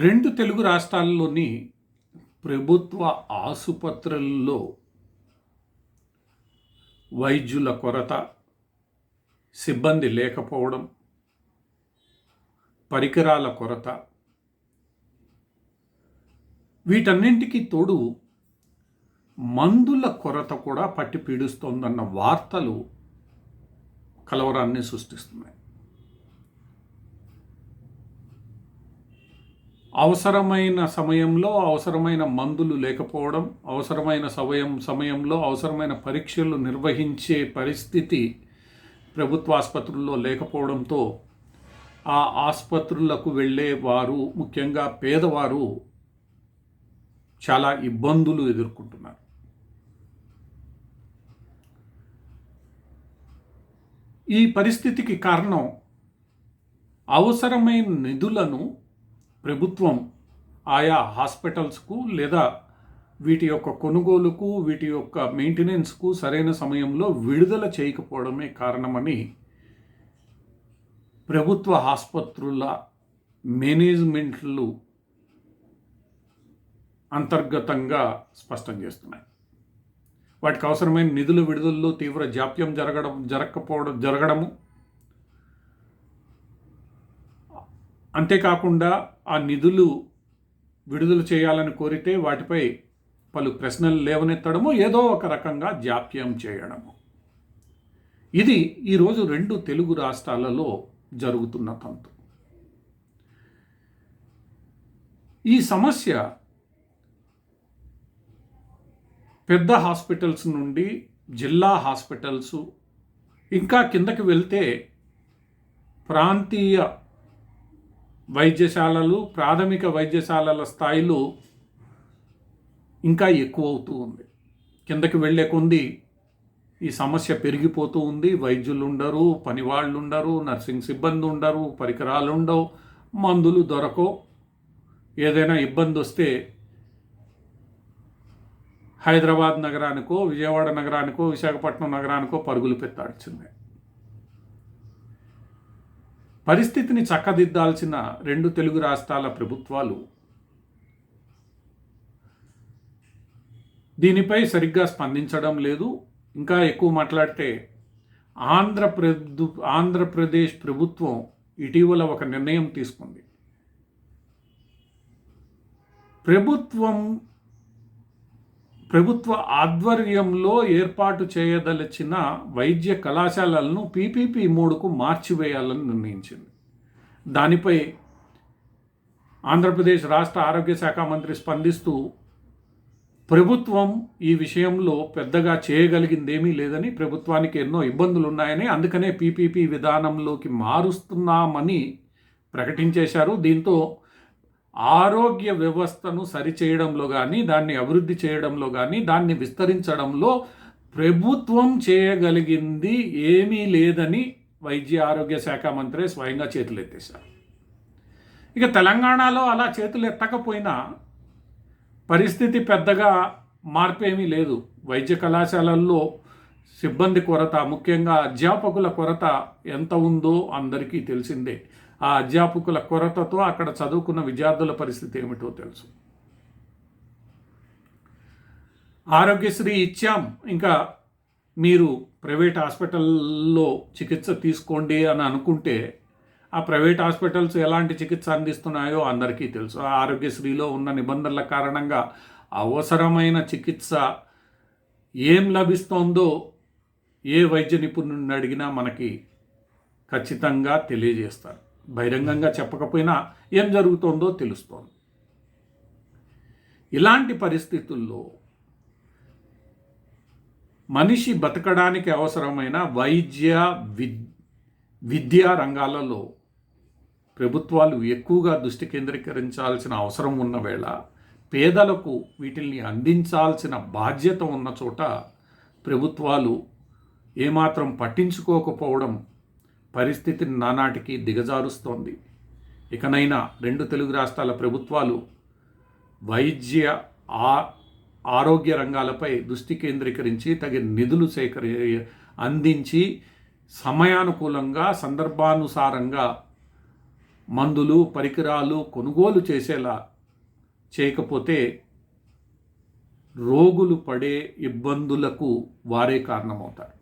రెండు తెలుగు రాష్ట్రాల్లోని ప్రభుత్వ ఆసుపత్రుల్లో వైద్యుల కొరత, సిబ్బంది లేకపోవడం, పరికరాల కొరత, వీటన్నింటికి తోడు మందుల కొరత కూడా పట్టి పీడిస్తోందన్న వార్తలు కలవరాన్ని సృష్టిస్తున్నాయి. అవసరమైన సమయంలో అవసరమైన మందులు లేకపోవడం, అవసరమైన సమయంలో అవసరమైన పరీక్షలు నిర్వహించే పరిస్థితి ప్రభుత్వ ఆసుపత్రుల్లో లేకపోవడంతో ఆ ఆసుపత్రులకు వెళ్ళే వారు, ముఖ్యంగా పేదవారు చాలా ఇబ్బందులు ఎదుర్కొంటున్నారు. ఈ పరిస్థితికి కారణం అవసరమైన నిధులను ప్రభుత్వం ఆయా హాస్పిటల్స్కు లేదా వీటి యొక్క కొనుగోలుకు, వీటి యొక్క మెయింటెనెన్స్కు సరైన సమయంలో విడుదల చేయకపోవడమే కారణమని ప్రభుత్వ ఆసుపత్రుల మేనేజ్మెంట్లు అంతర్గతంగా స్పష్టం చేస్తున్నాయి. వాటికి అవసరమైన నిధుల విడుదలలో తీవ్ర జాప్యం జరగడము, అంతేకాకుండా ఆ నిధులు విడుదల చేయాలని కోరితే వాటిపై పలు ప్రశ్నలు లేవనెత్తడము, ఏదో ఒక రకంగా జాప్యం చేయడము. ఇది ఈరోజు రెండు తెలుగు రాష్ట్రాలలో జరుగుతున్న తంతు. ఈ సమస్య పెద్ద హాస్పిటల్స్ నుండి జిల్లా హాస్పిటల్స్, ఇంకా కిందకి వెళ్తే ప్రాంతీయ వైద్యశాలలు, ప్రాథమిక వైద్యశాలల స్థాయిలో ఇంకా ఎక్కువ అవుతూ ఉంది. కిందకి వెళ్ళే కొంది ఈ సమస్య పెరిగిపోతూ ఉంది. వైద్యులు ఉండరు, పనివాళ్ళు ఉండరు, నర్సింగ్ సిబ్బంది ఉండరు, పరికరాలు ఉండవు, మందులు దొరకవు. ఏదైనా ఇబ్బంది వస్తే హైదరాబాద్ నగరానికో, విజయవాడ నగరానికో, విశాఖపట్నం నగరానికో పరుగులు పెట్టాల్సిందే. పరిస్థితిని చక్కదిద్దాల్సిన రెండు తెలుగు రాష్ట్రాల ప్రభుత్వాలు దీనిపై సరిగ్గా స్పందించడం లేదు. ఇంకా ఎక్కువ మాట్లాడితే ఆంధ్రప్రదేశ్ ప్రభుత్వం ఇటీవల ఒక నిర్ణయం తీసుకుంది. ప్రభుత్వ ఆధ్వర్యంలో ఏర్పాటు చేయదలిచిన వైద్య కళాశాలలను PPP మోడ్కు మార్చివేయాలని నిర్ణయించింది. దానిపై ఆంధ్రప్రదేశ్ రాష్ట్ర ఆరోగ్య శాఖ మంత్రి స్పందిస్తూ ప్రభుత్వం ఈ విషయంలో పెద్దగా చేయగలిగిందేమీ లేదని, ప్రభుత్వానికి ఎన్నో ఇబ్బందులు ఉన్నాయని, అందుకనే PPP విధానంలోకి మారుస్తున్నామని ప్రకటించేశారు. దీంతో ఆరోగ్య వ్యవస్థను సరిచేయడంలో కానీ, దాన్ని అభివృద్ధి చేయడంలో కానీ, దాన్ని విస్తరించడంలో ప్రభుత్వం చేయగలిగింది ఏమీ లేదని వైద్య ఆరోగ్య శాఖ మంత్రి స్వయంగా చేతులెత్తేశారు. ఇక తెలంగాణలో అలా చేతులు ఎత్తకపోయినా పరిస్థితి పెద్దగా మార్పేమీ లేదు. వైద్య కళాశాలల్లో సిబ్బంది కొరత, ముఖ్యంగా అధ్యాపకుల కొరత ఎంత ఉందో అందరికీ తెలిసిందే. ఆ అధ్యాపకుల కొరతతో అక్కడ చదువుకున్న విద్యార్థుల పరిస్థితి ఏమిటో తెలుసు. ఆరోగ్యశ్రీ ఇచ్చాం, ఇంకా మీరు ప్రైవేట్ హాస్పిటల్లో చికిత్స తీసుకోండి అని అనుకుంటే ఆ ప్రైవేట్ హాస్పిటల్స్ ఎలాంటి చికిత్స అందిస్తున్నాయో అందరికీ తెలుసు. ఆ ఆరోగ్యశ్రీలో ఉన్న నిబంధనల కారణంగా అవసరమైన చికిత్స ఏం లభిస్తోందో ఏ వైద్య నిపుణుడిని అడిగినా మనకి ఖచ్చితంగా తెలియజేస్తారు. బహిరంగంగా చెప్పకపోయినా ఏం జరుగుతోందో తెలుస్తోంది. ఇలాంటి పరిస్థితుల్లో మనిషి బతకడానికి అవసరమైన విద్యా రంగాలలో ప్రభుత్వాలు ఎక్కువగా దృష్టి కేంద్రీకరించాల్సిన అవసరం ఉన్న వేళ, పేదలకు వీటిని అందించాల్సిన బాధ్యత ఉన్న చోట ప్రభుత్వాలు ఏమాత్రం పట్టించుకోకపోవడం పరిస్థితిని నానాటికి దిగజారుస్తోంది. ఇకనైనా రెండు తెలుగు రాష్ట్రాల ప్రభుత్వాలు ఆరోగ్య రంగాలపై దృష్టి కేంద్రీకరించి తగిన నిధులు అందించి సమయానుకూలంగా, సందర్భానుసారంగా మందులు పరికరాలు కొనుగోలు చేసేలా చేయకపోతే రోగులు పడే ఇబ్బందులకు వారే కారణమవుతారు.